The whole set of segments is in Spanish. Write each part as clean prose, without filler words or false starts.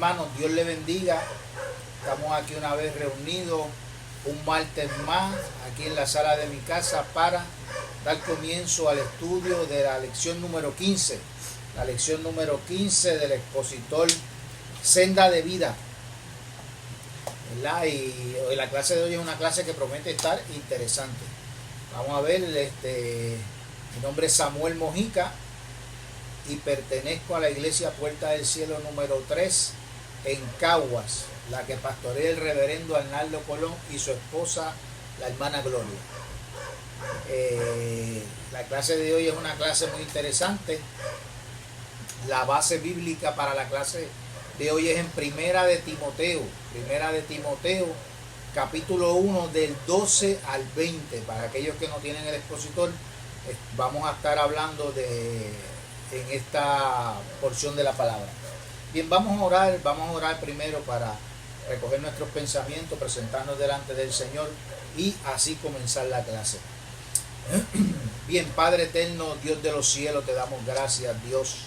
hermanos, Dios le bendiga. Estamos aquí una vez reunidos, un martes más, aquí en la sala de mi casa para dar comienzo al estudio de la lección número 15. La lección número 15 del expositor Senda de Vida. ¿Verdad? Y la clase de hoy es una clase que promete estar interesante. Vamos a ver, mi nombre es Samuel Mojica y pertenezco a la iglesia Puerta del Cielo número 3 en Caguas, la que pastorea el reverendo Arnaldo Colón y su esposa, la hermana Gloria. La clase de hoy es una clase muy interesante. La base bíblica para la clase de hoy es en Primera de Timoteo, capítulo 1 del 12 al 20. Para aquellos que no tienen el expositor, vamos a estar hablando en esta porción de la palabra. Bien, vamos a orar primero para recoger nuestros pensamientos, presentarnos delante del Señor y así comenzar la clase. Bien, Padre eterno, Dios de los cielos, te damos gracias, Dios.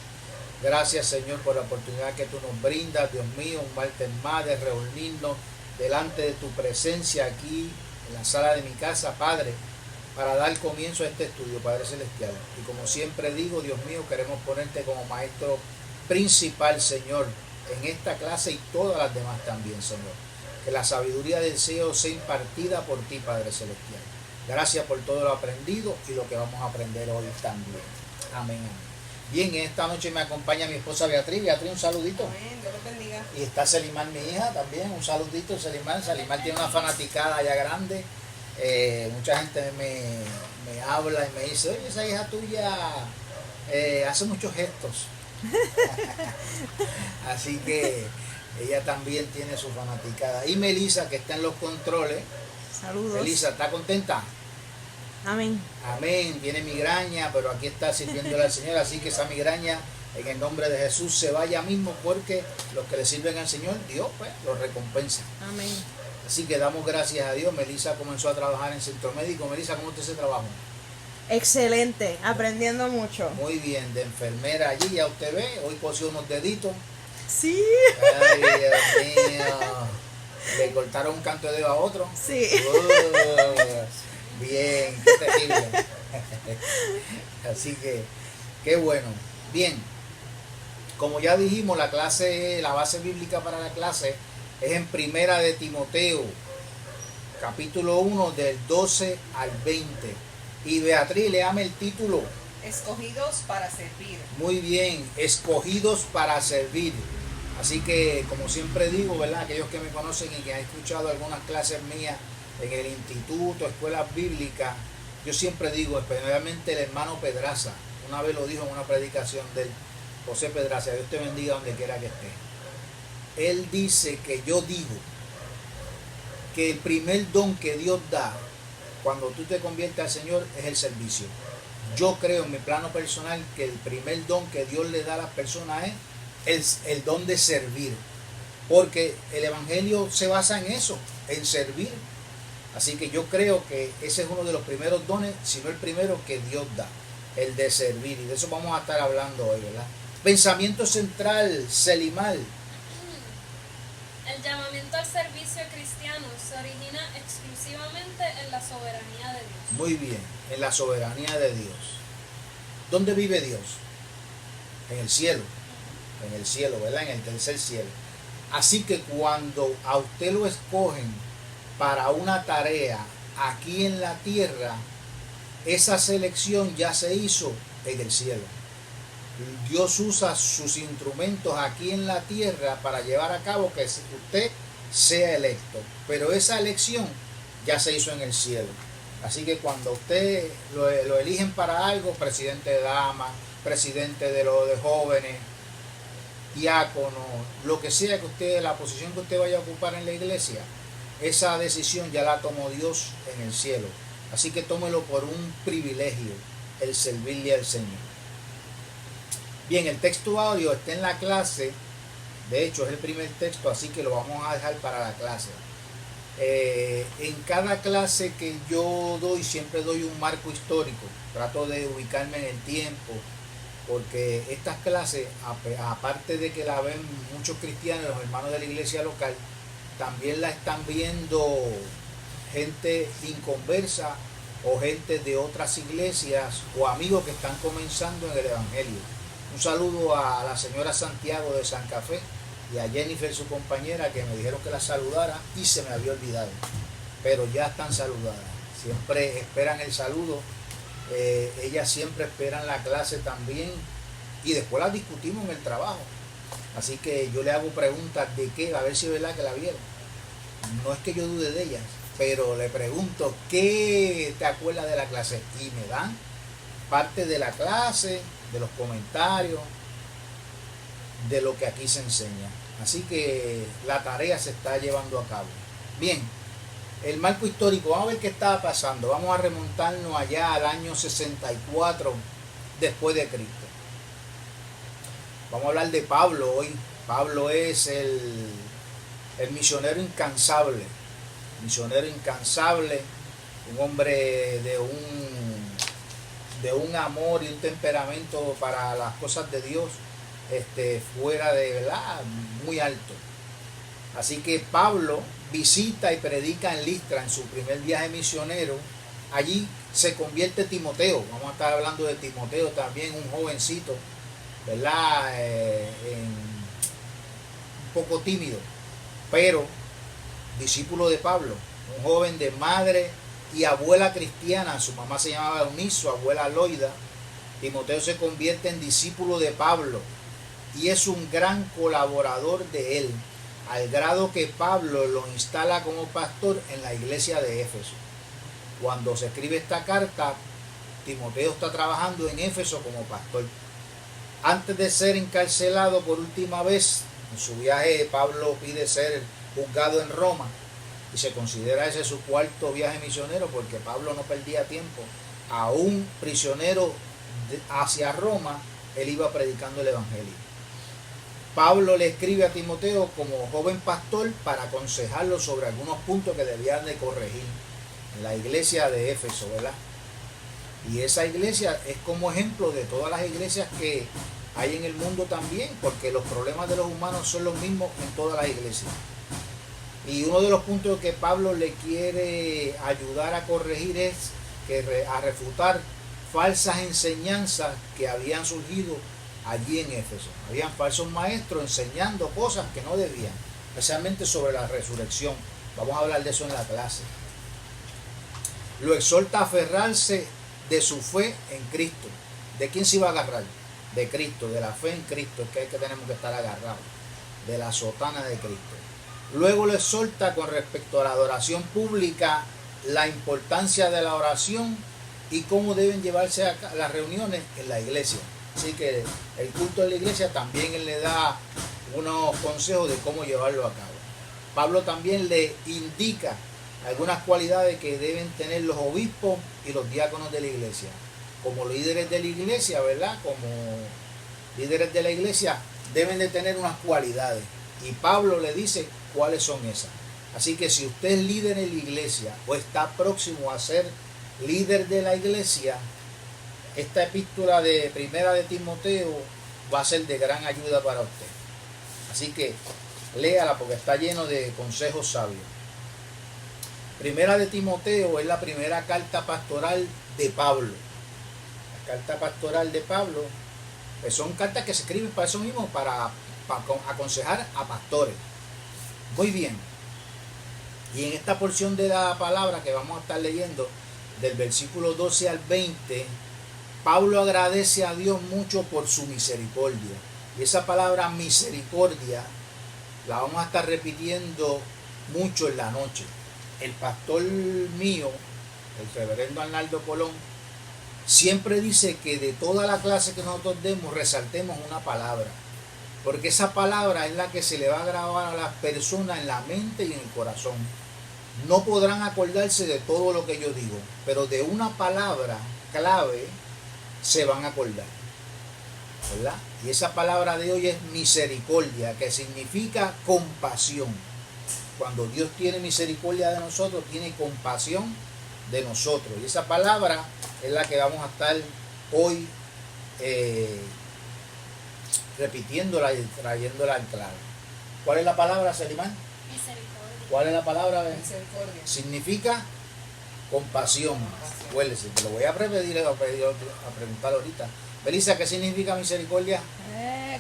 Gracias, Señor, por la oportunidad que tú nos brindas, Dios mío, un martes más de reunirnos delante de tu presencia aquí en la sala de mi casa, Padre, para dar comienzo a este estudio, Padre Celestial. Y como siempre digo, Dios mío, queremos ponerte como maestro principal, Señor, en esta clase y todas las demás también, Señor. Que la sabiduría del cielo sea impartida por ti, Padre Celestial. Gracias por todo lo aprendido y lo que vamos a aprender hoy también. Amén. Bien, esta noche me acompaña mi esposa Beatriz. Beatriz, un saludito. Amén, Dios los bendiga. Y está Selimar, mi hija, también. Un saludito, Selimar. Selimar tiene una fanaticada ya grande. Mucha gente me habla y me dice, oye, esa hija tuya hace muchos gestos. Así que ella también tiene su fanaticada. Y Melissa, que está en los controles. Saludos. Melissa, ¿está contenta? Amén. Amén, tiene migraña, pero aquí está sirviéndole al Señor, así que esa migraña en el nombre de Jesús se vaya mismo, porque los que le sirven al Señor, Dios pues los recompensa. Amén. Así que damos gracias a Dios. Melissa comenzó a trabajar en centro médico. Melissa, ¿cómo usted se trabaja? Excelente, aprendiendo mucho. Muy bien, de enfermera allí, ya usted ve, hoy cosió unos deditos. Sí. Ay, Dios mío, le cortaron un canto de dedo a otro. Sí. Bien, qué terrible. Así que, qué bueno. Bien, como ya dijimos, la base bíblica para la clase es en Primera de Timoteo, capítulo 1, del 12 al 20. Y Beatriz, léame el título. Escogidos para servir. Muy bien, escogidos para servir. Así que, como siempre digo, ¿verdad? Aquellos que me conocen y que han escuchado algunas clases mías en el instituto, escuelas bíblicas, yo siempre digo, especialmente el hermano Pedraza, una vez lo dijo en una predicación de José Pedraza, Dios te bendiga donde quiera que esté. Él dice que yo digo que el primer don que Dios da cuando tú te conviertes al Señor es el servicio. Yo creo en mi plano personal que el primer don que Dios le da a las personas es el don de servir, porque el evangelio se basa en eso, en servir. Así que yo creo que ese es uno de los primeros dones, si no el primero que Dios da, el de servir. Y de eso vamos a estar hablando hoy, ¿verdad? Pensamiento central, Selimar. El llamamiento al servicio cristiano se origina exclusivamente en la soberanía de Dios. Muy bien, en la soberanía de Dios. ¿Dónde vive Dios? En el cielo, ¿verdad? En el tercer cielo. Así que cuando a usted lo escogen para una tarea aquí en la tierra, esa selección ya se hizo en el cielo. Dios usa sus instrumentos aquí en la tierra para llevar a cabo que usted sea electo, pero esa elección ya se hizo en el cielo. Así que cuando usted lo eligen para algo, presidente de damas, presidente de jóvenes, diácono, lo que sea que usted, la posición que usted vaya a ocupar en la iglesia, esa decisión ya la tomó Dios en el cielo. Así que tómelo por un privilegio el servirle al Señor. Bien, el texto audio está en la clase. De hecho, es el primer texto, así que lo vamos a dejar para la clase. En cada clase que yo doy, siempre doy un marco histórico. Trato de ubicarme en el tiempo porque estas clases, aparte de que la ven muchos cristianos, los hermanos de la iglesia local, también la están viendo gente inconversa o gente de otras iglesias o amigos que están comenzando en el Evangelio. Un saludo a la señora Santiago de San Café y a Jennifer, su compañera, que me dijeron que la saludara y se me había olvidado, pero ya están saludadas. Siempre esperan el saludo, ellas siempre esperan la clase también y después la discutimos en el trabajo. Así que yo le hago preguntas de qué, a ver si es verdad que la vieron. No es que yo dude de ellas, pero le pregunto, ¿qué te acuerdas de la clase? Y me dan parte de la clase, de los comentarios, de lo que aquí se enseña. Así que la tarea se está llevando a cabo. Bien, el marco histórico, vamos a ver qué estaba pasando. Vamos a remontarnos allá al año 64 después de Cristo. Vamos a hablar de Pablo hoy. Pablo es el misionero incansable. Misionero incansable, un hombre de un amor y un temperamento para las cosas de Dios fuera de verdad muy alto. Así que Pablo visita y predica en Listra en su primer viaje misionero. Allí se convierte Timoteo. Vamos a estar hablando de Timoteo también, un jovencito, ¿verdad? Un poco tímido, pero discípulo de Pablo, un joven de madre y abuela cristiana. Su mamá se llamaba Eunice, su abuela Loida. Timoteo se convierte en discípulo de Pablo y es un gran colaborador de él, al grado que Pablo lo instala como pastor en la iglesia de Éfeso. Cuando se escribe esta carta, Timoteo está trabajando en Éfeso como pastor. Antes de ser encarcelado por última vez, en su viaje Pablo pide ser juzgado en Roma y se considera ese su cuarto viaje misionero, porque Pablo no perdía tiempo. Aún prisionero hacia Roma, él iba predicando el Evangelio. Pablo le escribe a Timoteo como joven pastor para aconsejarlo sobre algunos puntos que debían de corregir en la iglesia de Éfeso, ¿verdad? Y esa iglesia es como ejemplo de todas las iglesias que hay en el mundo también, porque los problemas de los humanos son los mismos en todas las iglesias. Y uno de los puntos que Pablo le quiere ayudar a corregir es a refutar falsas enseñanzas que habían surgido allí en Éfeso. Habían falsos maestros enseñando cosas que no debían, especialmente sobre la resurrección. Vamos a hablar de eso en la clase. Lo exhorta a aferrarse de su fe en Cristo. ¿De quién se iba a agarrar? De Cristo, de la fe en Cristo, que es que tenemos que estar agarrados, de la sotana de Cristo. Luego lo exhorta con respecto a la adoración pública, la importancia de la oración y cómo deben llevarse a las reuniones en la iglesia. Así que el culto de la iglesia también él le da unos consejos de cómo llevarlo a cabo. Pablo también le indica algunas cualidades que deben tener los obispos y los diáconos de la iglesia. Como líderes de la iglesia, ¿verdad? Como líderes de la iglesia deben de tener unas cualidades. Y Pablo le dice cuáles son esas. Así que si usted es líder en la iglesia o está próximo a ser líder de la iglesia, esta epístola de Primera de Timoteo va a ser de gran ayuda para usted. Así que léala porque está lleno de consejos sabios. Primera de Timoteo es la primera carta pastoral de Pablo. La carta pastoral de Pablo pues son cartas que se escriben para eso mismo, para aconsejar a pastores. Muy bien. Y en esta porción de la palabra que vamos a estar leyendo, del versículo 12 al 20, Pablo agradece a Dios mucho por su misericordia. Y esa palabra misericordia la vamos a estar repitiendo mucho en la noche. El pastor mío, el reverendo Arnaldo Colón, siempre dice que de toda la clase que nosotros demos, resaltemos una palabra. Porque esa palabra es la que se le va a grabar a las personas en la mente y en el corazón. No podrán acordarse de todo lo que yo digo, pero de una palabra clave se van a acordar, ¿verdad? Y esa palabra de hoy es misericordia, que significa compasión. Cuando Dios tiene misericordia de nosotros, tiene compasión de nosotros. Y esa palabra es la que vamos a estar hoy repitiéndola y trayéndola al claro. ¿Cuál es la palabra, Selimán? Misericordia. ¿Cuál es la palabra? Misericordia. Significa compasión. Acuérdese, te lo voy a repetir, a preguntar ahorita. Belisa, ¿qué significa misericordia?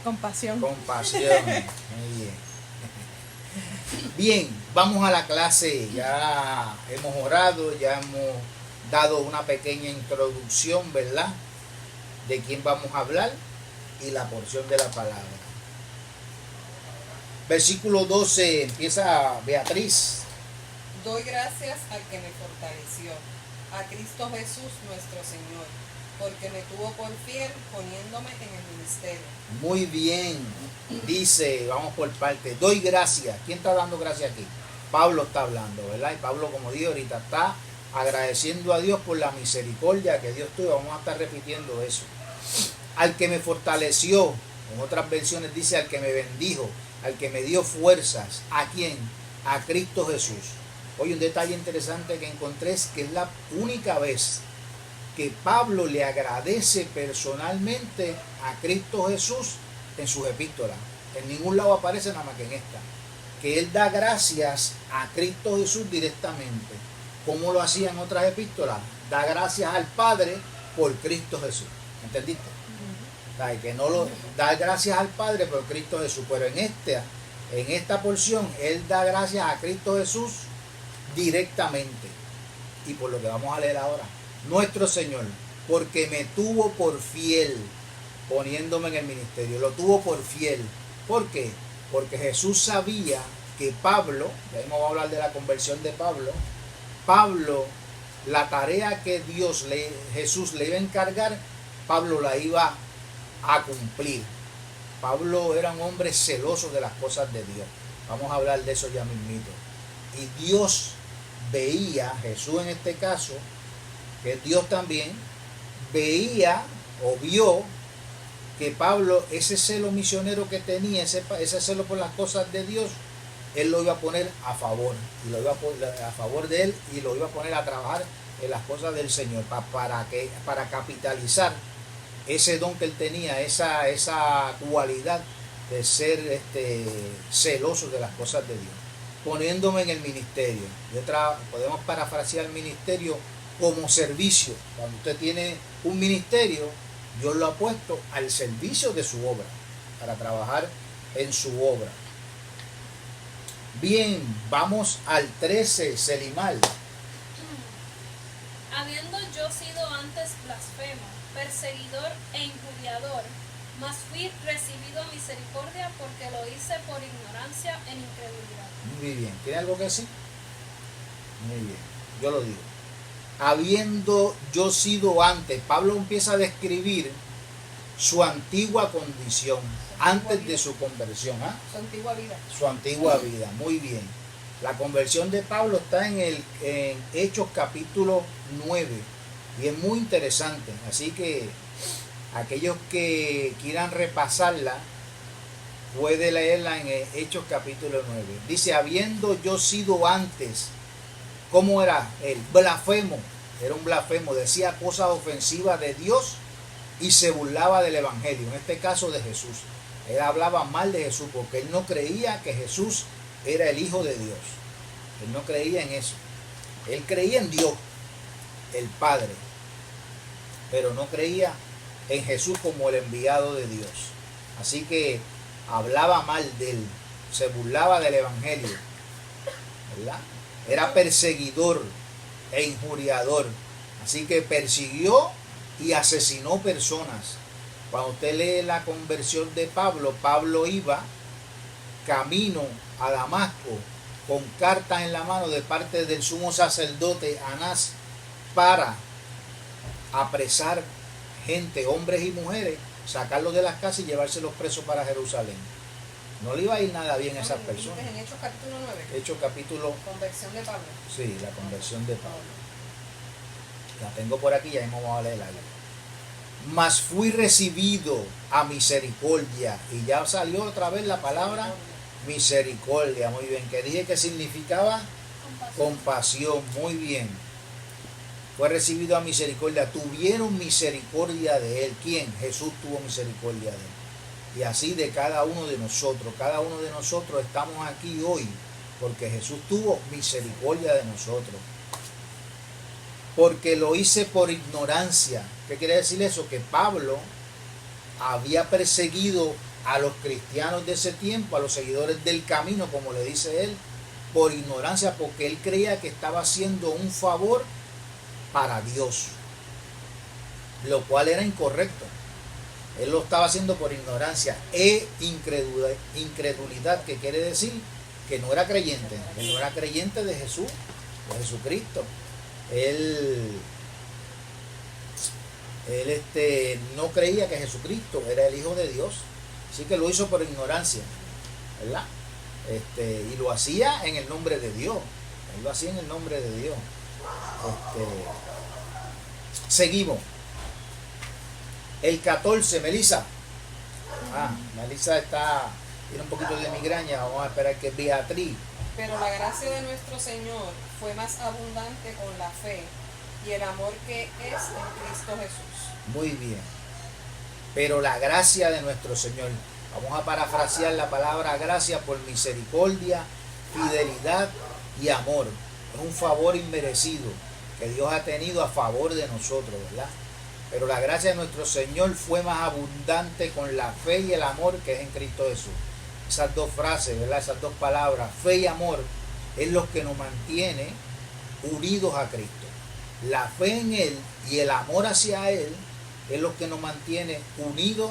Compasión. Compasión. Muy bien. Bien, vamos a la clase. Ya hemos orado, ya hemos dado una pequeña introducción, ¿verdad? De quién vamos a hablar y la porción de la palabra. Versículo 12, empieza Beatriz. Doy gracias al que me fortaleció, a Cristo Jesús nuestro Señor, porque me tuvo por fiel poniéndome en el ministerio. Muy bien, dice, vamos por parte, doy gracias. ¿Quién está dando gracias aquí? Pablo está hablando, ¿verdad? Y Pablo, como dije ahorita, está agradeciendo a Dios por la misericordia que Dios tuvo. Vamos a estar repitiendo eso. Al que me fortaleció, en otras versiones dice al que me bendijo, al que me dio fuerzas. ¿A quién? A Cristo Jesús. Hoy un detalle interesante que encontré es que es la única vez que Pablo le agradece personalmente a Cristo Jesús en sus epístolas. En ningún lado aparece nada más que en esta. Que él da gracias a Cristo Jesús directamente. ¿Cómo lo hacía en otras epístolas? Da gracias al Padre por Cristo Jesús. ¿Entendiste? Que no lo da gracias al Padre por Cristo Jesús. Pero en esta porción, él da gracias a Cristo Jesús directamente. Y por lo que vamos a leer ahora. Nuestro Señor, porque me tuvo por fiel poniéndome en el ministerio. Lo tuvo por fiel. ¿Por qué? Porque Jesús sabía que Pablo, ya vamos a hablar de la conversión de Pablo, la tarea que Jesús le iba a encargar, Pablo la iba a cumplir. Pablo era un hombre celoso de las cosas de Dios. Vamos a hablar de eso ya mismito. Y Dios veía, Jesús en este caso, que Dios también veía o vio que Pablo, ese celo misionero que tenía, ese celo por las cosas de Dios, él lo iba a poner a favor, y lo iba a poner a favor de él, y lo iba a poner a trabajar en las cosas del Señor, para capitalizar ese don que él tenía, esa cualidad de ser celoso de las cosas de Dios, poniéndome en el ministerio. Podemos parafrasear el ministerio como servicio. Cuando usted tiene un ministerio, Dios lo ha puesto al servicio de su obra, para trabajar en su obra. Bien, vamos al 13, Selimal. Habiendo yo sido antes blasfemo, perseguidor e injuriador, mas fui recibido a misericordia porque lo hice por ignorancia en incredulidad. Muy bien, ¿tiene algo que decir? Muy bien, yo lo digo. Habiendo yo sido antes, Pablo empieza a describir su antigua condición antes de su conversión. Su antigua vida. Su antigua vida, muy bien. La conversión de Pablo está en Hechos capítulo 9 y es muy interesante. Así que aquellos que quieran repasarla, puede leerla en Hechos capítulo 9. Dice, habiendo yo sido antes, ¿cómo era? El blasfemo, era un blasfemo, decía cosas ofensivas de Dios y se burlaba del Evangelio, en este caso de Jesús. Él hablaba mal de Jesús porque él no creía que Jesús era el Hijo de Dios. Él no creía en eso. Él creía en Dios, el Padre, pero no creía en Jesús como el enviado de Dios. Así que hablaba mal de él, se burlaba del Evangelio, ¿verdad? Era perseguidor e injuriador. Así que persiguió y asesinó personas. Cuando usted lee la conversión de Pablo, Pablo iba camino a Damasco con cartas en la mano de parte del sumo sacerdote Anás para apresar gente, hombres y mujeres, sacarlos de las casas y llevárselos presos para Jerusalén. No le iba a ir nada bien a esas personas. En Hechos capítulo 9. Hechos capítulo... Conversión de Pablo. Sí, la conversión de Pablo. La tengo por aquí, ya mismo vamos a leerla. Mas fui recibido a misericordia. Y ya salió otra vez la palabra misericordia. Muy bien. Que dije que significaba compasión. Muy bien. fue recibido a misericordia. Tuvieron misericordia de él. ¿Quién? Jesús tuvo misericordia de él. Y así de cada uno de nosotros. Cada uno de nosotros estamos aquí hoy porque Jesús tuvo misericordia de nosotros. Porque lo hice por ignorancia. ¿Qué quiere decir eso? Que Pablo había perseguido a los cristianos de ese tiempo, a los seguidores del camino, como le dice él, por ignorancia, porque él creía que estaba haciendo un favor para Dios, lo cual era incorrecto. Él lo estaba haciendo por ignorancia e incredulidad, que quiere decir que no era creyente, que no era creyente de Jesús, de Jesucristo. Él no creía que Jesucristo era el Hijo de Dios, así que lo hizo por ignorancia, ¿verdad? Y lo hacía en el nombre de Dios. Él lo hacía en el nombre de Dios. Seguimos. El 14, Melissa. Melissa tiene un poquito de migraña. Vamos a esperar que Beatriz. Pero la gracia de nuestro Señor fue más abundante con la fe y el amor que es en Cristo Jesús. Muy bien. Pero la gracia de nuestro Señor. Vamos a parafrasear la palabra gracia por misericordia, fidelidad y amor. Es un favor inmerecido que Dios ha tenido a favor de nosotros, ¿verdad? Pero la gracia de nuestro Señor fue más abundante con la fe y el amor que es en Cristo Jesús. Esas dos frases, ¿verdad? Esas dos palabras, fe y amor, es lo que nos mantiene unidos a Cristo. La fe en Él y el amor hacia Él es lo que nos mantiene unidos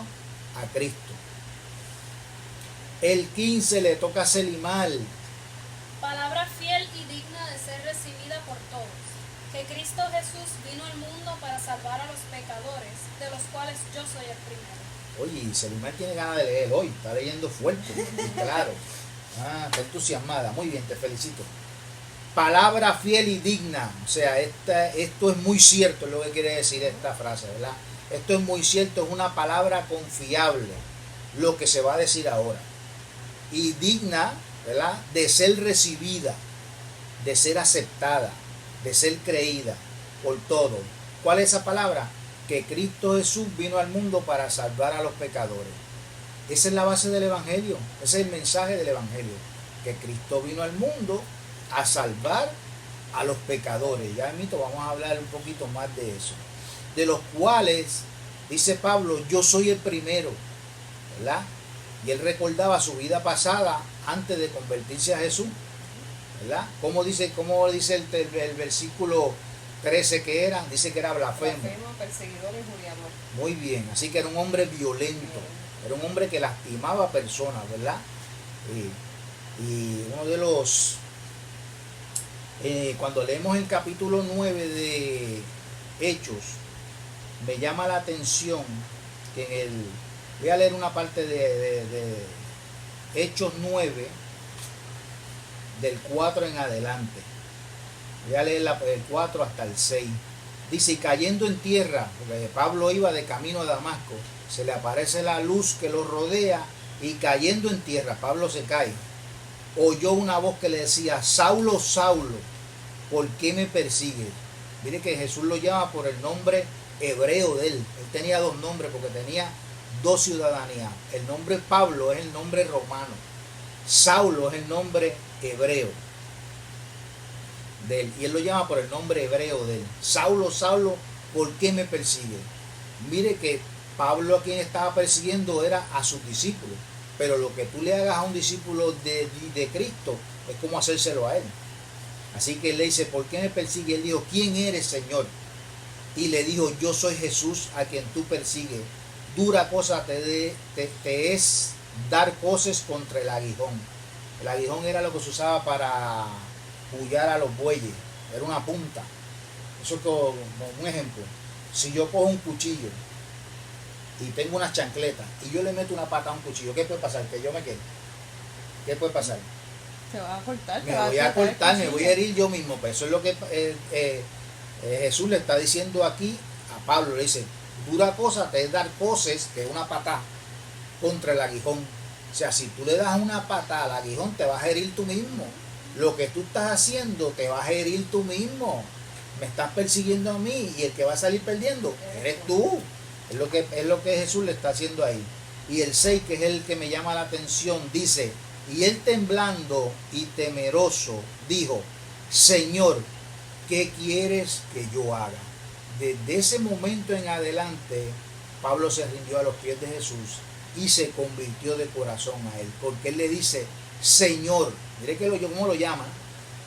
a Cristo. El 15 le toca a Celimal. Palabra fiel y digna de ser recibida por todos, que Cristo Jesús vino al mundo para salvar a los pecadores, de los cuales yo soy el primero. Oye, Celimal tiene ganas de leer hoy, está leyendo fuerte, claro. Está entusiasmada, muy bien, te felicito. Palabra fiel y digna, o sea, esto es muy cierto, es lo que quiere decir esta frase, ¿verdad? Esto es muy cierto, es una palabra confiable, lo que se va a decir ahora. Y digna, ¿verdad?, de ser recibida, de ser aceptada, de ser creída por todos. ¿Cuál es esa palabra? Que Cristo Jesús vino al mundo para salvar a los pecadores. Esa es la base del Evangelio, ese es el mensaje del Evangelio, que Cristo vino al mundo a salvar a los pecadores. Ya mismo vamos a hablar un poquito más de eso. De los cuales, dice Pablo, yo soy el primero, ¿verdad? Y él recordaba su vida pasada antes de convertirse a Jesús, ¿verdad? ¿Cómo dice el versículo 13 que era? Dice que era blasfemo. Blasfemo, perseguidor y injuriador. Muy bien, así que era un hombre violento, era un hombre que lastimaba a personas, ¿verdad? Y uno de los... cuando leemos el capítulo 9 de Hechos, me llama la atención que voy a leer una parte de Hechos 9, del 4 en adelante. Voy a leer el 4 hasta el 6. Dice, y cayendo en tierra, porque Pablo iba de camino a Damasco, se le aparece la luz que lo rodea, y cayendo en tierra, Pablo se cae. Oyó una voz que le decía, Saulo, Saulo, ¿por qué me persigues? Mire que Jesús lo llama por el nombre hebreo de él. Él tenía dos nombres porque tenía dos ciudadanías. El nombre Pablo es el nombre romano. Saulo es el nombre hebreo de él. Y él lo llama por el nombre hebreo de él. Saulo, Saulo, ¿por qué me persigues? Mire que Pablo a quien estaba persiguiendo era a sus discípulos. Pero lo que tú le hagas a un discípulo de Cristo es como hacérselo a él. Así que él le dice, ¿por qué me persigue? Él dijo, ¿quién eres, Señor? Y le dijo, yo soy Jesús a quien tú persigues. Dura cosa te es dar coces contra el aguijón. El aguijón era lo que se usaba para pullar a los bueyes. Era una punta. Eso es como un ejemplo. Si yo cojo un cuchillo y tengo unas chancletas y yo le meto una pata a un cuchillo, ¿qué puede pasar? Que yo me quede. ¿Qué puede pasar? Te va a cortar. Me voy a cortar, me voy a herir yo mismo. Pero eso es lo que Jesús le está diciendo aquí a Pablo. Le dice, dura cosa te es dar coces, que es una patada, contra el aguijón. O sea, si tú le das una patada al aguijón, te vas a herir tú mismo. Lo que tú estás haciendo te vas a herir tú mismo. me estás persiguiendo a mí y el que va a salir perdiendo eres tú. Es lo que Jesús le está haciendo ahí. Y el 6, que es el que me llama la atención, dice, y él temblando y temeroso dijo, Señor, ¿qué quieres que yo haga? Desde ese momento en adelante, Pablo se rindió a los pies de Jesús y se convirtió de corazón a él, porque él le dice, Señor, mire que cómo lo llama,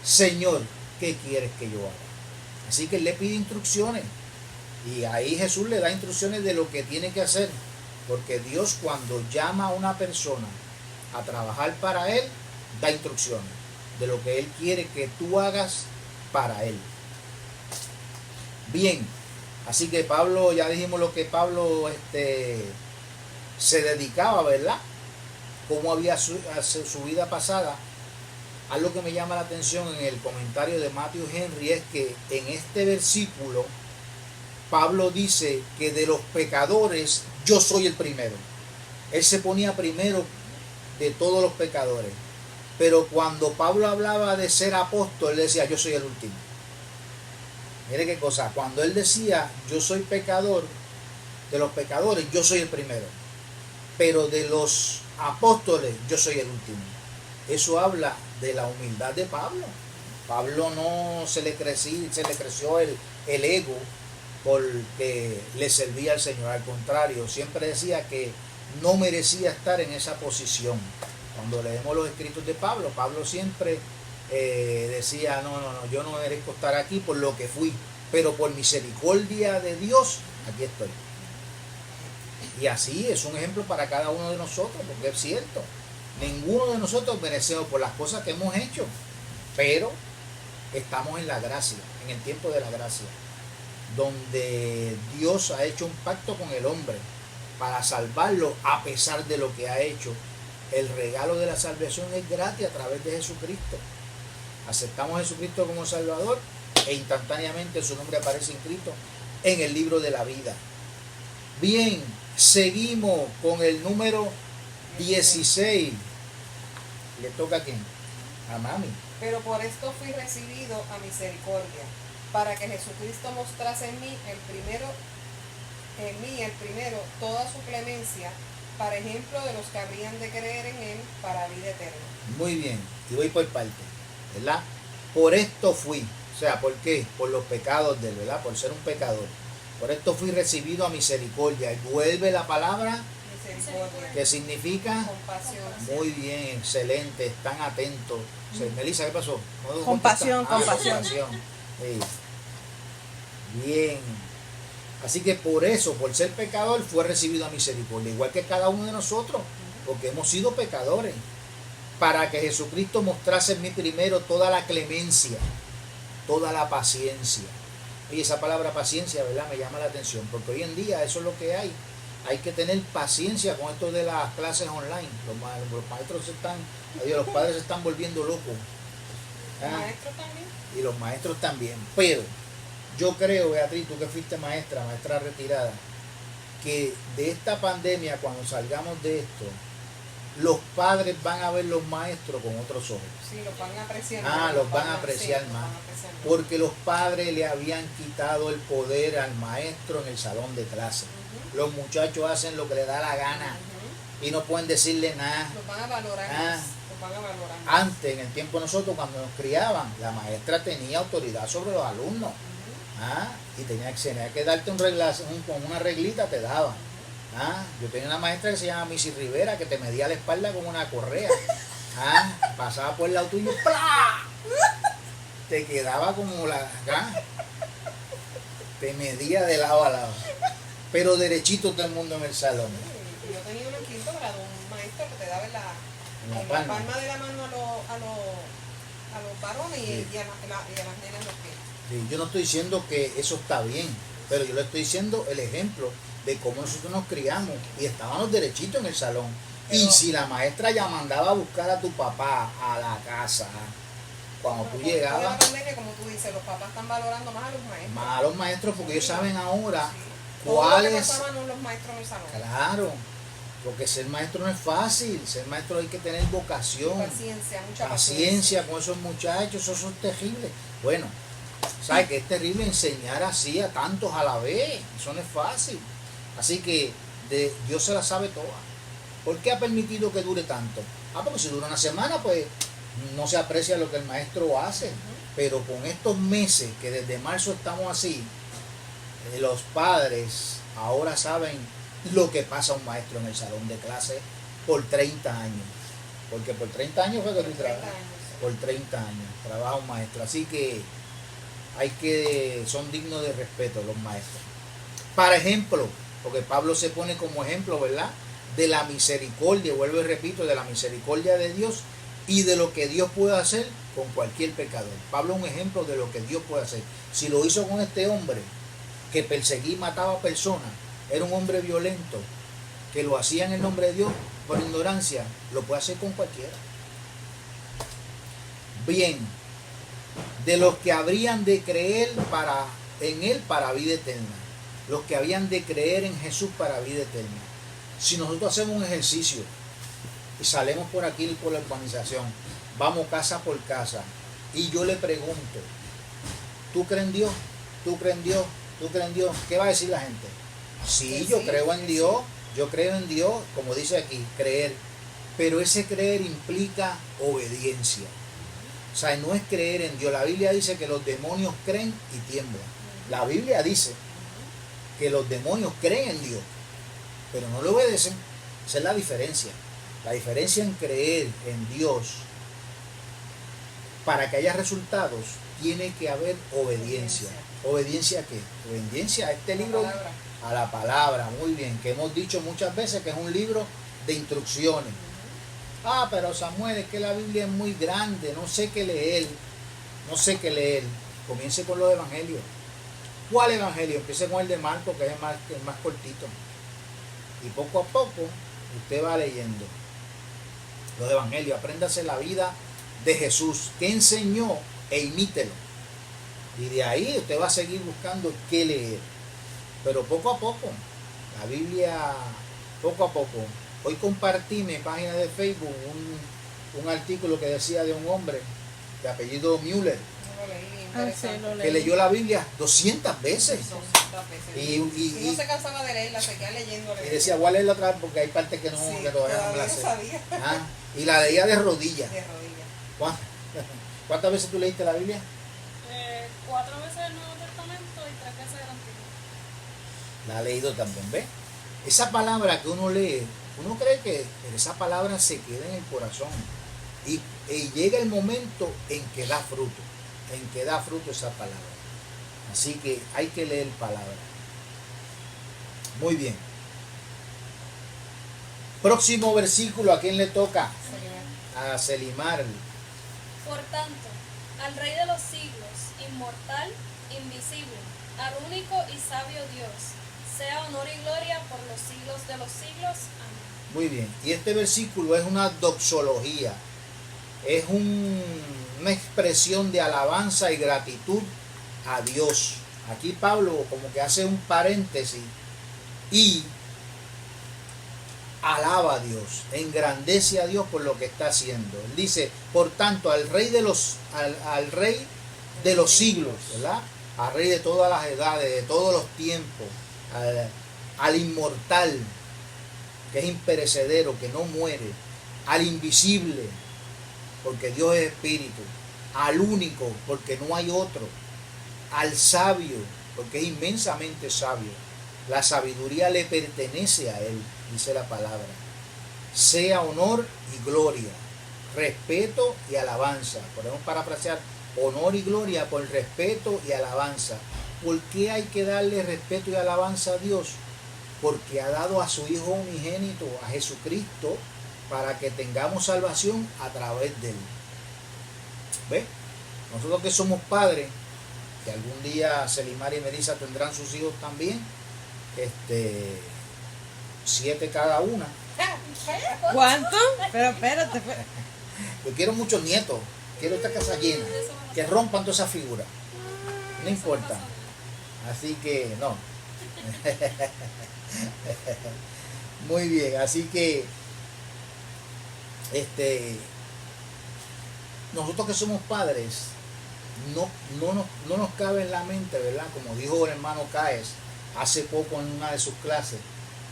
Señor, ¿qué quieres que yo haga? Así que él le pide instrucciones, y ahí Jesús le da instrucciones de lo que tiene que hacer, porque Dios, cuando llama a una persona a trabajar para él, da instrucciones de lo que él quiere que tú hagas para él. Bien, así que Pablo, ya dijimos lo que Pablo se dedicaba, ¿verdad? Cómo había su vida pasada. Algo que me llama la atención en el comentario de Matthew Henry es que en este versículo Pablo dice que de los pecadores yo soy el primero. Él se ponía primero de todos los pecadores. Pero cuando Pablo hablaba de ser apóstol, él decía, yo soy el último. Mire qué cosa, cuando él decía, yo soy pecador, de los pecadores, yo soy el primero. Pero de los apóstoles, yo soy el último. Eso habla de la humildad de Pablo. Pablo no se le creció el ego porque le servía al Señor. Al contrario, siempre decía que no merecía estar en esa posición. Cuando leemos los escritos de Pablo, Pablo siempre decía, no, yo no merezco estar aquí por lo que fui, pero por misericordia de Dios, aquí estoy. Y así es un ejemplo para cada uno de nosotros, porque es cierto, ninguno de nosotros merecemos por las cosas que hemos hecho, pero estamos en la gracia, en el tiempo de la gracia, donde Dios ha hecho un pacto con el hombre para salvarlo a pesar de lo que ha hecho. El regalo de la salvación es gratis a través de Jesucristo. Aceptamos a Jesucristo como Salvador e instantáneamente su nombre aparece inscrito en el libro de la vida. Bien, seguimos con el número 16. ¿Le toca a quién? A mami. Pero por esto fui recibido a misericordia, para que Jesucristo mostrase en mí el primero toda su clemencia, para ejemplo de los que habrían de creer en él para vida eterna. Muy bien, y voy por parte, ¿verdad? Por esto fui, o sea, ¿por qué? Por los pecados de él, ¿verdad? Por ser un pecador. Por esto fui recibido a misericordia. Y vuelve la palabra Misericordia. que significa Compasión. muy bien, excelente, están atentos. Melissa, ¿qué pasó? ¿No Compasión, contesta? compasión. Sí. Bien. Así que por eso, por ser pecador, fue recibido a misericordia, igual que cada uno de nosotros, porque hemos sido pecadores, para que Jesucristo mostrase en mí primero toda la clemencia, toda la paciencia. Y esa palabra paciencia, ¿verdad? Me llama la atención, porque hoy en día eso es lo que hay. Hay que tener paciencia con esto de las clases online. Los maestros los padres se están volviendo locos. Maestro también. Y los maestros también. Pero yo creo, Beatriz, tú que fuiste maestra retirada, que de esta pandemia, cuando salgamos de esto, los padres van a ver los maestros con otros ojos. Sí, los van a apreciar. Los van a apreciar más. Porque los padres le habían quitado el poder al maestro en el salón de clase. Los muchachos hacen lo que les da la gana y no pueden decirle nada. Los van a valorar más. Los van a valorar más. Antes, en el tiempo de nosotros, cuando nos criaban, la maestra tenía autoridad sobre los alumnos. Y tenía que darte con una reglita, te daba. Yo tenía una maestra que se llama Missy Rivera, que te medía la espalda como una correa. Pasaba por el lado tuyo, ¡plá! Te quedaba como te medía de lado a lado. Pero derechito todo el mundo en el salón. Yo tenía uno en quinto grado, un maestro que te daba en la palma de la mano a los varones y a las nenas los pies. Sí, yo no estoy diciendo que eso está bien, pero yo le estoy diciendo el ejemplo de cómo nosotros nos criamos y estábamos derechitos en el salón. Pero, y si la maestra ya mandaba a buscar a tu papá a la casa, cuando tú llegabas... La pandemia, como tú dices, los papás están valorando más a los maestros. Más a los maestros porque ellos saben ahora cuáles... cuáles... pasaban los maestros en el salón. Claro, porque ser maestro no es fácil, ser maestro hay que tener vocación. Paciencia, mucha paciencia con esos muchachos, eso es terrible. Bueno, ¿Sabe que es terrible enseñar así a tantos a la vez? Eso no es fácil. Así que Dios se la sabe toda. ¿Por qué ha permitido que dure tanto? Porque si dura una semana, pues no se aprecia lo que el maestro hace. Pero con estos meses que desde marzo estamos así, los padres ahora saben lo que pasa a un maestro en el salón de clase por 30 años. Porque por 30 años fue que tú trabajas. Por 30 años trabaja un maestro. Así que son dignos de respeto los maestros. Para ejemplo, porque Pablo se pone como ejemplo, ¿verdad? De la misericordia, vuelvo y repito, de la misericordia de Dios y de lo que Dios puede hacer con cualquier pecador. Pablo es un ejemplo de lo que Dios puede hacer. Si lo hizo con este hombre que perseguía y mataba personas, era un hombre violento, que lo hacía en el nombre de Dios por ignorancia, lo puede hacer con cualquiera. Bien, de los que habrían de creer en Él para vida eterna, los que habían de creer en Jesús para vida eterna. Si nosotros hacemos un ejercicio y salimos por aquí por la urbanización, vamos casa por casa, y yo le pregunto, ¿tú crees en Dios? ¿Tú crees en Dios? ¿Tú crees en Dios? ¿Qué va a decir la gente? Sí, yo creo en Dios, yo creo en Dios, como dice aquí, creer. Pero ese creer implica obediencia. O sea, no es creer en Dios. La Biblia dice que los demonios creen y tiemblan. La Biblia dice que los demonios creen en Dios, pero no le obedecen. Esa es la diferencia. La diferencia en creer en Dios, para que haya resultados, tiene que haber obediencia. ¿Obediencia a qué? Obediencia a este libro, a la palabra, muy bien, que hemos dicho muchas veces que es un libro de instrucciones. Pero Samuel, es que la Biblia es muy grande, no sé qué leer. Comience con los evangelios. ¿Cuál evangelio? Empiece con el de Marcos, que es el más cortito. Y poco a poco usted va leyendo los evangelios. Apréndase la vida de Jesús, que enseñó, e imítelo. Y de ahí usted va a seguir buscando qué leer. Pero poco a poco, la Biblia, poco a poco. Hoy compartí en mi página de Facebook un artículo que decía de un hombre de apellido Müller, que leyó la Biblia 200 veces. Y no se cansaba de leerla, seguía leyendo. Y decía, voy a leerla otra vez porque hay partes que, que todavía no me la sé. Sabía. Y la leía de rodillas. De rodillas. ¿Cuántas veces tú leíste la Biblia? 4 veces el Nuevo Testamento y 3 veces el Antiguo. La ha leído también, ¿ves? Esa palabra que uno lee, uno cree que esa palabra se queda en el corazón. Y llega el momento en que da fruto. Esa palabra. Así que hay que leer palabra. Muy bien. Próximo versículo, ¿a quién le toca? A Selimar. Por tanto, al Rey de los siglos, inmortal, invisible, al único y sabio Dios, sea honor y gloria por los siglos de los siglos. Amén. Muy bien. Y este versículo es una doxología. Es una expresión de alabanza y gratitud a Dios. Aquí Pablo como que hace un paréntesis y alaba a Dios, engrandece a Dios por lo que está haciendo. Él dice, por tanto, al rey de los siglos, ¿verdad? Al rey de todas las edades, de todos los tiempos, al inmortal, que es imperecedero, que no muere, al invisible, porque Dios es espíritu, al único, porque no hay otro, al sabio, porque es inmensamente sabio. La sabiduría le pertenece a Él, dice la palabra. Sea honor y gloria, respeto y alabanza. Podemos parafrasear honor y gloria por respeto y alabanza. ¿Por qué hay que darle respeto y alabanza a Dios? Porque ha dado a su Hijo unigénito, a Jesucristo, para que tengamos salvación a través de Él. ¿Ves? Nosotros que somos padres, que algún día Selimar y Melissa tendrán sus hijos también, 7 cada una. ¿Cuánto? Pero espérate. Yo quiero muchos nietos, quiero esta casa llena, que rompan toda esa figura. No importa. Así que no. Muy bien, así que nosotros que somos padres no nos cabe en la mente, ¿verdad? Como dijo el hermano Caes hace poco en una de sus clases,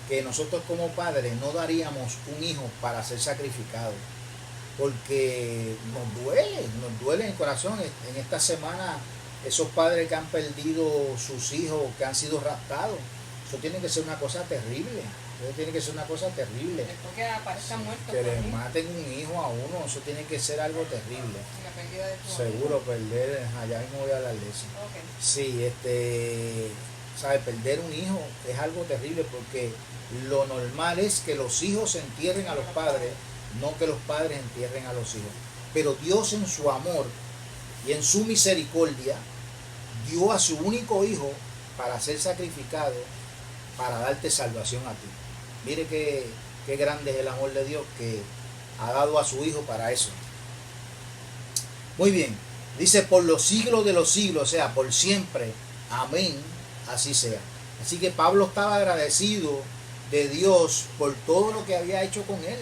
que nosotros como padres no daríamos un hijo para ser sacrificado, porque nos duele en el corazón. En esta semana, esos padres que han perdido sus hijos, que han sido raptados, eso tiene que ser una cosa terrible. Eso tiene que ser una cosa terrible. Después que aparezca muerto. Que le maten un hijo a uno, eso tiene que ser algo terrible. La pérdida de tu Seguro perder, allá mismo voy a hablar de eso. Okay. Sí, ¿sabe? Perder un hijo es algo terrible, porque lo normal es que los hijos entierren a los padres, no que los padres entierren a los hijos. Pero Dios, en su amor y en su misericordia, dio a su único hijo para ser sacrificado, para darte salvación a ti. Mire qué grande es el amor de Dios, que ha dado a su hijo para eso. Muy bien, dice por los siglos de los siglos, o sea, por siempre. Amén, así sea. Así que Pablo estaba agradecido de Dios por todo lo que había hecho con él.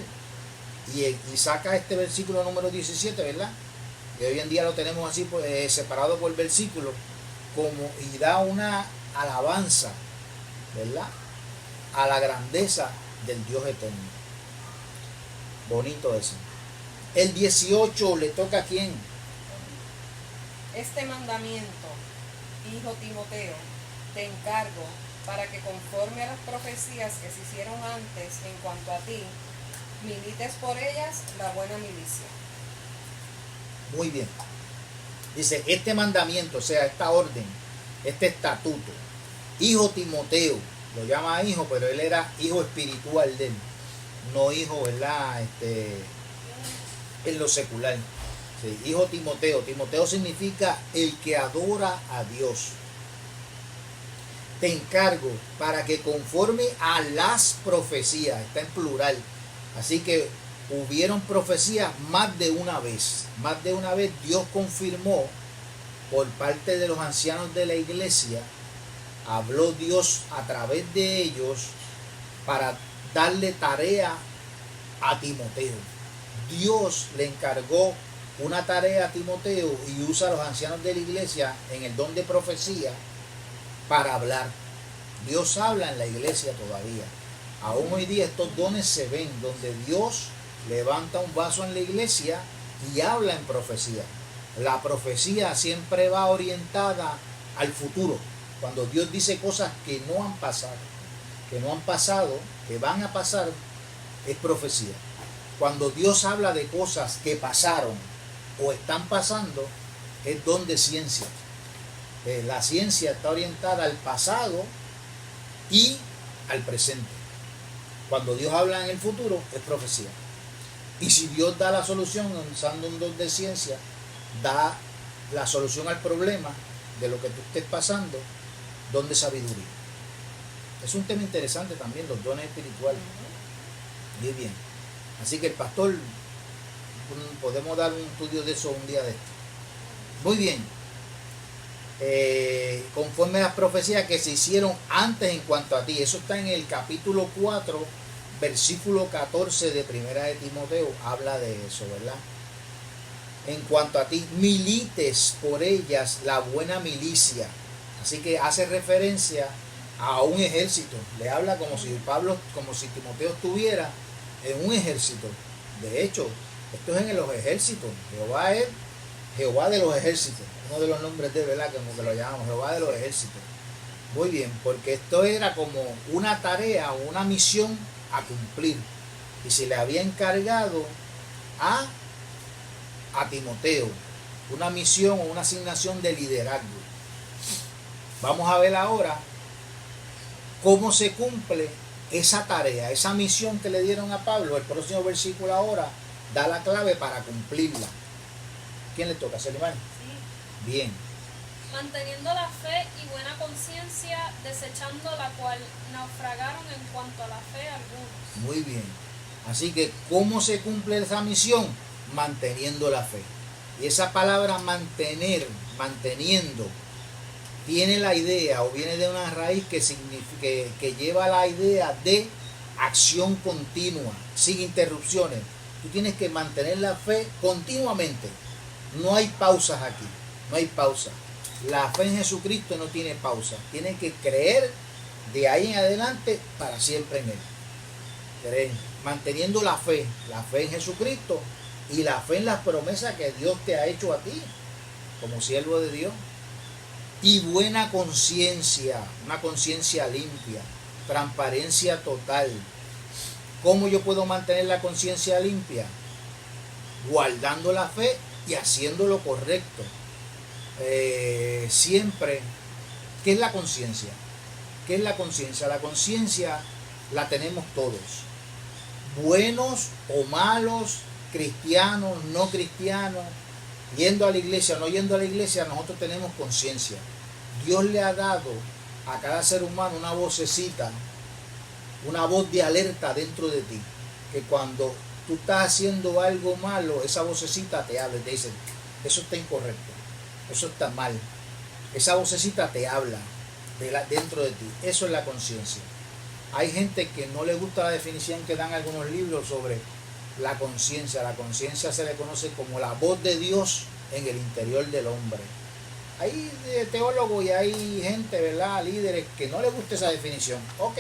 Y saca este versículo número 17, ¿verdad? Que hoy en día lo tenemos así, pues, separado por versículo, y da una alabanza, ¿verdad?, a la grandeza del Dios eterno. Bonito eso. El 18 le toca a quién. Este mandamiento, hijo Timoteo, te encargo para que conforme a las profecías que se hicieron antes en cuanto a ti, milites por ellas la buena milicia. Muy bien. Dice, este mandamiento, o sea, esta orden, este estatuto, hijo Timoteo, lo llama hijo, pero él era hijo espiritual de él, no hijo, ¿verdad?, en lo secular. Sí, hijo Timoteo. Timoteo significa el que adora a Dios. Te encargo para que conforme a las profecías, está en plural, así que hubieron profecías más de una vez. Más de una vez Dios confirmó por parte de los ancianos de la iglesia, habló Dios a través de ellos para darle tarea a Timoteo. Dios le encargó una tarea a Timoteo y usa a los ancianos de la iglesia en el don de profecía para hablar. Dios habla en la iglesia todavía. Aún hoy día estos dones se ven, donde Dios levanta un vaso en la iglesia y habla en profecía. La profecía siempre va orientada al futuro. Cuando Dios dice cosas que no han pasado, que van a pasar, es profecía. Cuando Dios habla de cosas que pasaron o están pasando, es don de ciencia. La ciencia está orientada al pasado y al presente. Cuando Dios habla en el futuro, es profecía. Y si Dios da la solución usando un don de ciencia, da la solución al problema de lo que tú estés pasando, don de sabiduría. Es un tema interesante también, los dones espirituales. Muy bien. Así que el pastor, podemos dar un estudio de eso un día de esto. Muy bien. Conforme a las profecías que se hicieron antes en cuanto a ti. Eso está en el capítulo 4, versículo 14 de Primera de Timoteo. Habla de eso, ¿verdad? En cuanto a ti, milites por ellas la buena milicia. Así que hace referencia a un ejército. Le habla como si Timoteo estuviera en un ejército. De hecho, esto es en los ejércitos. Jehová es Jehová de los ejércitos. Uno de los nombres de, ¿verdad?, como que lo llamamos, Jehová de los ejércitos. Muy bien, porque esto era como una tarea o una misión a cumplir. Y se le había encargado a Timoteo una misión o una asignación de liderazgo. Vamos a ver ahora cómo se cumple esa tarea, esa misión que le dieron a Pablo. El próximo versículo ahora da la clave para cumplirla. ¿Quién le toca? ¿Selimán? Sí. Bien. Manteniendo la fe y buena conciencia, desechando la cual naufragaron en cuanto a la fe algunos. Muy bien. Así que, ¿cómo se cumple esa misión? Manteniendo la fe. Y esa palabra mantener, manteniendo, tiene la idea o viene de una raíz que significa, que lleva la idea de acción continua, sin interrupciones. Tú tienes que mantener la fe continuamente. No hay pausas aquí. No hay pausa. La fe en Jesucristo no tiene pausa. Tiene que creer de ahí en adelante para siempre en Él. Creen, manteniendo la fe en Jesucristo y la fe en las promesas que Dios te ha hecho a ti como siervo de Dios. Y buena conciencia, una conciencia limpia, transparencia total. ¿Cómo yo puedo mantener la conciencia limpia? Guardando la fe y haciendo lo correcto. Siempre, ¿qué es la conciencia? ¿Qué es la conciencia? La conciencia la tenemos todos. Buenos o malos, cristianos, no cristianos, yendo a la iglesia, no yendo a la iglesia, nosotros tenemos conciencia. Dios le ha dado a cada ser humano una vocecita, una voz de alerta dentro de ti, que cuando tú estás haciendo algo malo, esa vocecita te habla y te dice, eso está incorrecto, eso está mal. Esa vocecita te habla dentro de ti. Eso es la conciencia. Hay gente que no le gusta la definición que dan algunos libros sobre la conciencia. La conciencia se le conoce como la voz de Dios en el interior del hombre. Hay teólogos y hay gente, ¿verdad?, líderes que no les gusta esa definición. Ok,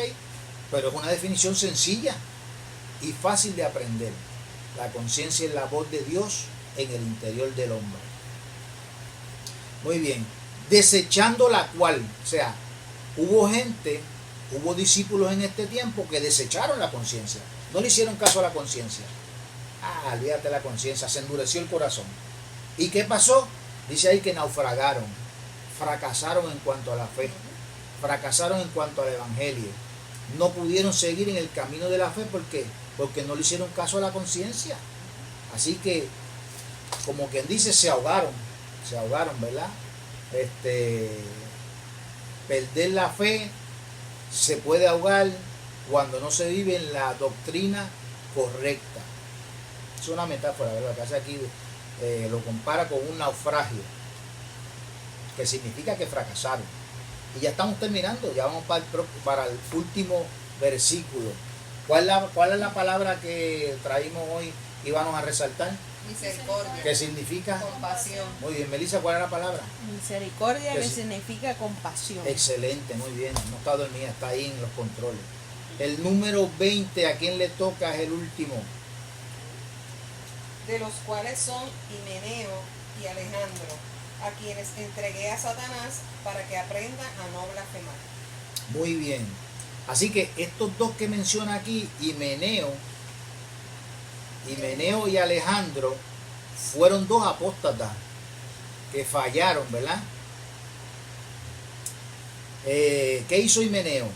pero es una definición sencilla y fácil de aprender. La conciencia es la voz de Dios en el interior del hombre. Muy bien, desechando la cual, o sea, hubo discípulos en este tiempo que desecharon la conciencia, no le hicieron caso a la conciencia. Olvídate la conciencia, se endureció el corazón. ¿Y qué pasó? Dice ahí que naufragaron, fracasaron en cuanto a la fe, fracasaron en cuanto al evangelio, no pudieron seguir en el camino de la fe porque no le hicieron caso a la conciencia. Así que, como quien dice, se ahogaron, ¿verdad? Perder la fe se puede ahogar cuando no se vive en la doctrina correcta. Es una metáfora, ¿verdad? Que hace aquí lo compara con un naufragio, que significa que fracasaron. Y ya estamos terminando, ya vamos para el último versículo. ¿Cuál es la palabra que traímos hoy y vamos a resaltar? Misericordia. ¿Qué significa? Compasión. Muy bien, Melissa, ¿cuál es la palabra? Misericordia, que significa compasión. Excelente, muy bien. No está dormida, está ahí en los controles. El número 20, ¿a quién le toca? Es el último. De los cuales son Himeneo y Alejandro, a quienes entregué a Satanás para que aprendan a no blasfemar. Muy bien. Así que estos dos que menciona aquí, Himeneo y Alejandro, fueron dos apóstatas que fallaron, ¿verdad? ¿Qué hizo Himeneo?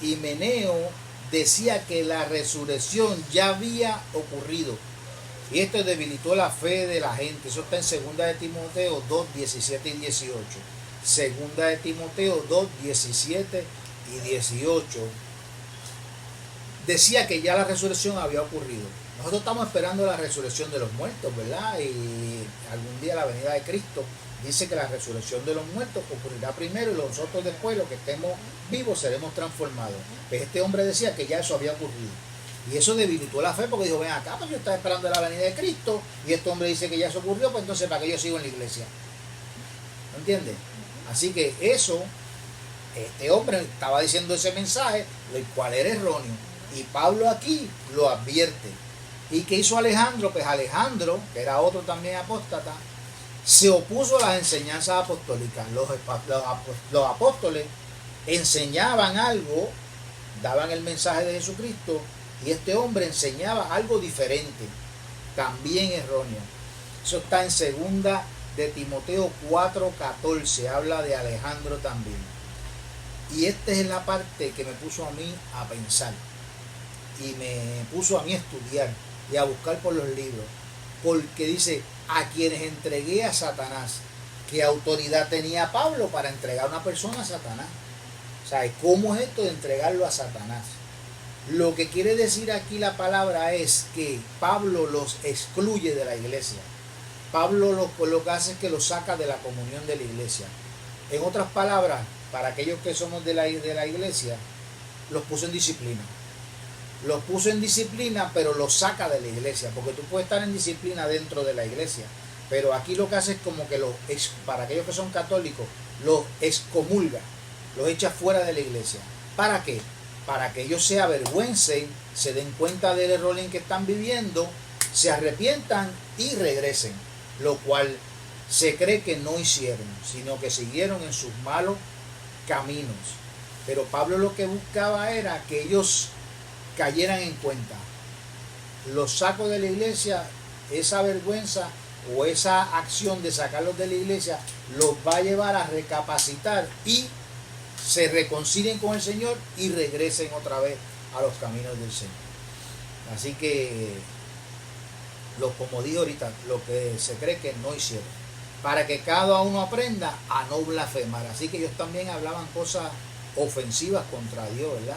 Himeneo decía que la resurrección ya había ocurrido. Y esto debilitó la fe de la gente. Eso está en 2 de Timoteo 2, 17 y 18. 2 de Timoteo 2, 17 y 18. Decía que ya la resurrección había ocurrido. Nosotros estamos esperando la resurrección de los muertos, ¿verdad? Y algún día la venida de Cristo dice que la resurrección de los muertos ocurrirá primero y nosotros después, los que estemos vivos, seremos transformados. Pues este hombre decía que ya eso había ocurrido. Y eso debilitó la fe porque dijo, ven acá, pues yo estaba esperando la venida de Cristo y este hombre dice que ya eso ocurrió, pues entonces ¿para qué yo sigo en la iglesia? ¿No entiendes? Así que eso, este hombre estaba diciendo ese mensaje, el cual era erróneo. Y Pablo aquí lo advierte. ¿Y qué hizo Alejandro? Pues Alejandro, que era otro también apóstata, se opuso a las enseñanzas apostólicas. Los apóstoles enseñaban algo, daban el mensaje de Jesucristo, y este hombre enseñaba algo diferente, también erróneo. Eso está en 2 de Timoteo 4:14, habla de Alejandro también. Y esta es la parte que me puso a mí a pensar, y me puso a mí a estudiar y a buscar por los libros, porque dice, a quienes entregué a Satanás. ¿Qué autoridad tenía Pablo para entregar a una persona a Satanás? O sea, ¿cómo es esto de entregarlo a Satanás? Lo que quiere decir aquí la palabra es que Pablo los excluye de la iglesia. Pablo lo que hace es que los saca de la comunión de la iglesia. En otras palabras, para aquellos que somos de la iglesia, los puso en disciplina. Los puso en disciplina, pero los saca de la iglesia, porque tú puedes estar en disciplina dentro de la iglesia, Pero aquí lo que hace es como que para aquellos que son católicos, los excomulga, los echa fuera de la iglesia. ¿Para qué? Para que ellos se avergüencen, se den cuenta del error en que están viviendo, se arrepientan y regresen, lo cual se cree que no hicieron, sino que siguieron en sus malos caminos. Pero Pablo lo que buscaba era que ellos cayeran en cuenta. Los saco de la iglesia, esa vergüenza o esa acción de sacarlos de la iglesia los va a llevar a recapacitar y se reconcilien con el Señor y regresen otra vez a los caminos del Señor. Así que, como dije ahorita, lo que se cree que no hicieron, para que cada uno aprenda a no blasfemar. Así que ellos también hablaban cosas ofensivas contra Dios, ¿verdad?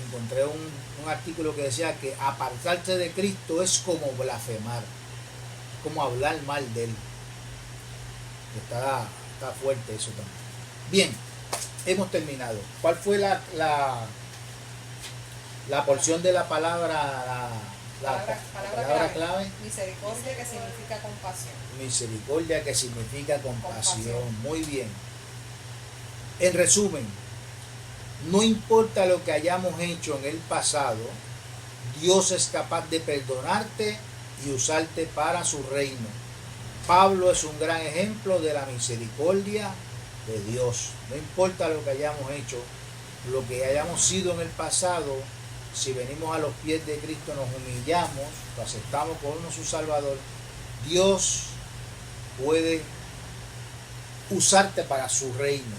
Encontré un artículo que decía que apartarse de Cristo es como blasfemar, es como hablar mal de Él. Está fuerte eso también. Bien, hemos terminado. ¿Cuál fue la porción de la palabra, palabra clave? Misericordia, que significa compasión. Misericordia, que significa compasión. Muy bien. En resumen, no importa lo que hayamos hecho en el pasado, Dios es capaz de perdonarte y usarte para su reino. Pablo es un gran ejemplo de la misericordia de Dios. No importa lo que hayamos hecho, lo que hayamos sido en el pasado, si venimos a los pies de Cristo, nos humillamos, lo aceptamos como su Salvador, Dios puede usarte para su reino,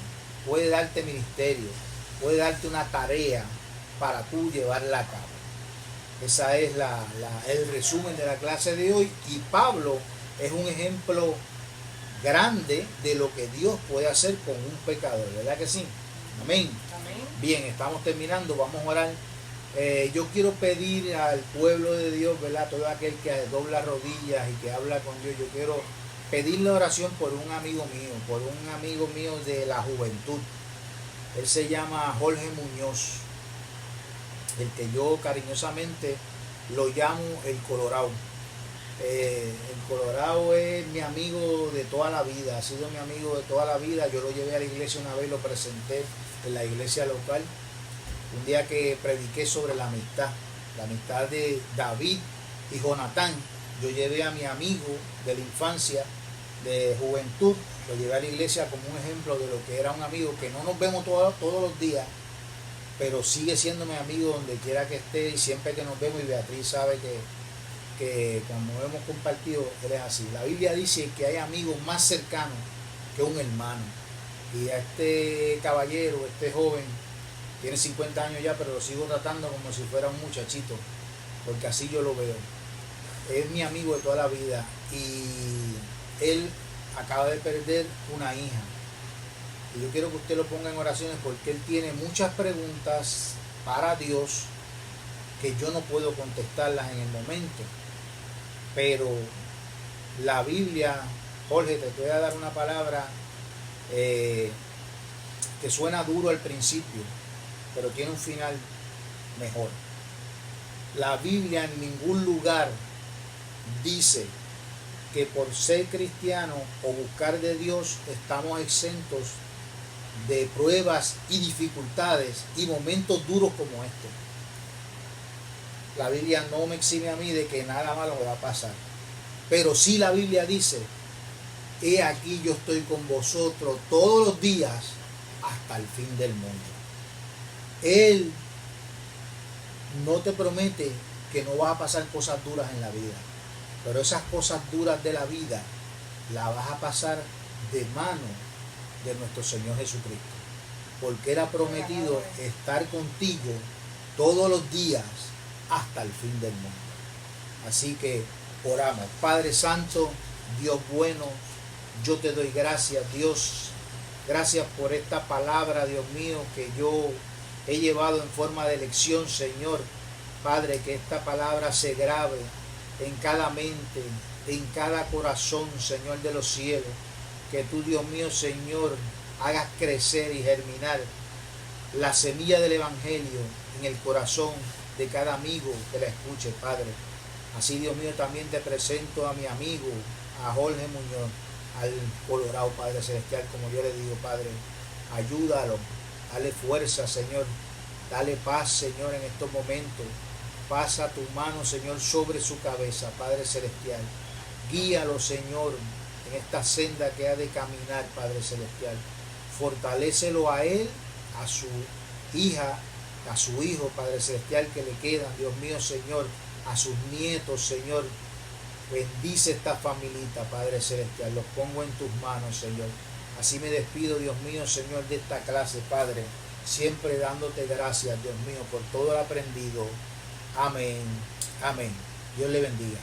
puede darte ministerio, puede darte una tarea para tú llevarla a cabo. Esa es el resumen de la clase de hoy, y Pablo es un ejemplo grande de lo que Dios puede hacer con un pecador, ¿verdad que sí? Amén. Amén. Bien, estamos terminando, vamos a orar. Yo quiero pedir al pueblo de Dios, ¿verdad? Todo aquel que dobla rodillas y que habla con Dios, yo quiero pedirle oración por un amigo mío de la juventud. Él se llama Jorge Muñoz, el que yo cariñosamente lo llamo el Colorado. El Colorado es mi amigo de toda la vida, ha sido mi amigo de toda la vida. Yo lo llevé a la iglesia una vez, lo presenté en la iglesia local. Un día que prediqué sobre la amistad de David y Jonatán, yo llevé a mi amigo de la infancia, de juventud, lo llevé a la iglesia como un ejemplo de lo que era un amigo que no nos vemos todos los días, pero sigue siendo mi amigo donde quiera que esté, y siempre que nos vemos, y Beatriz sabe que como hemos compartido, él es así. La Biblia dice que hay amigos más cercanos que un hermano, y a este caballero, este joven, tiene 50 años ya, pero lo sigo tratando como si fuera un muchachito, porque así yo lo veo. Es mi amigo de toda la vida, y él acaba de perder una hija. Y yo quiero que usted lo ponga en oraciones, porque él tiene muchas preguntas para Dios que yo no puedo contestarlas en el momento. Pero la Biblia, Jorge, te voy a dar una palabra que suena duro al principio, pero tiene un final mejor. La Biblia en ningún lugar dice que por ser cristiano o buscar de Dios estamos exentos de pruebas y dificultades y momentos duros como este. La Biblia no me exime a mí de que nada malo me va a pasar, pero sí la Biblia dice: he aquí yo estoy con vosotros todos los días hasta el fin del mundo. Él no te promete que no vas a pasar cosas duras en la vida, pero esas cosas duras de la vida las vas a pasar de mano de nuestro Señor Jesucristo, porque Él ha prometido estar contigo todos los días hasta el fin del mundo. Así que oramos. Padre Santo, Dios bueno, yo te doy gracias, Dios. Gracias por esta palabra, Dios mío, que yo he llevado en forma de lección, Señor. Padre, que esta palabra se grabe en cada mente, en cada corazón, Señor de los cielos. Que tú, Dios mío, Señor, hagas crecer y germinar la semilla del Evangelio en el corazón de cada amigo que la escuche, Padre. Así, Dios mío, también te presento a mi amigo, a Jorge Muñoz, al Colorado, Padre Celestial, como yo le digo, Padre, ayúdalo, dale fuerza, Señor, dale paz, Señor, en estos momentos. Pasa tu mano, Señor, sobre su cabeza, Padre Celestial. Guíalo, Señor, en esta senda que ha de caminar, Padre Celestial. Fortalécelo a él, a su hija, a su hijo, Padre Celestial, que le quedan, Dios mío, Señor, a sus nietos, Señor. Bendice esta familita, Padre Celestial. Los pongo en tus manos, Señor. Así me despido, Dios mío, Señor, de esta clase, Padre. Siempre dándote gracias, Dios mío, por todo lo aprendido. Amén. Amén. Dios le bendiga.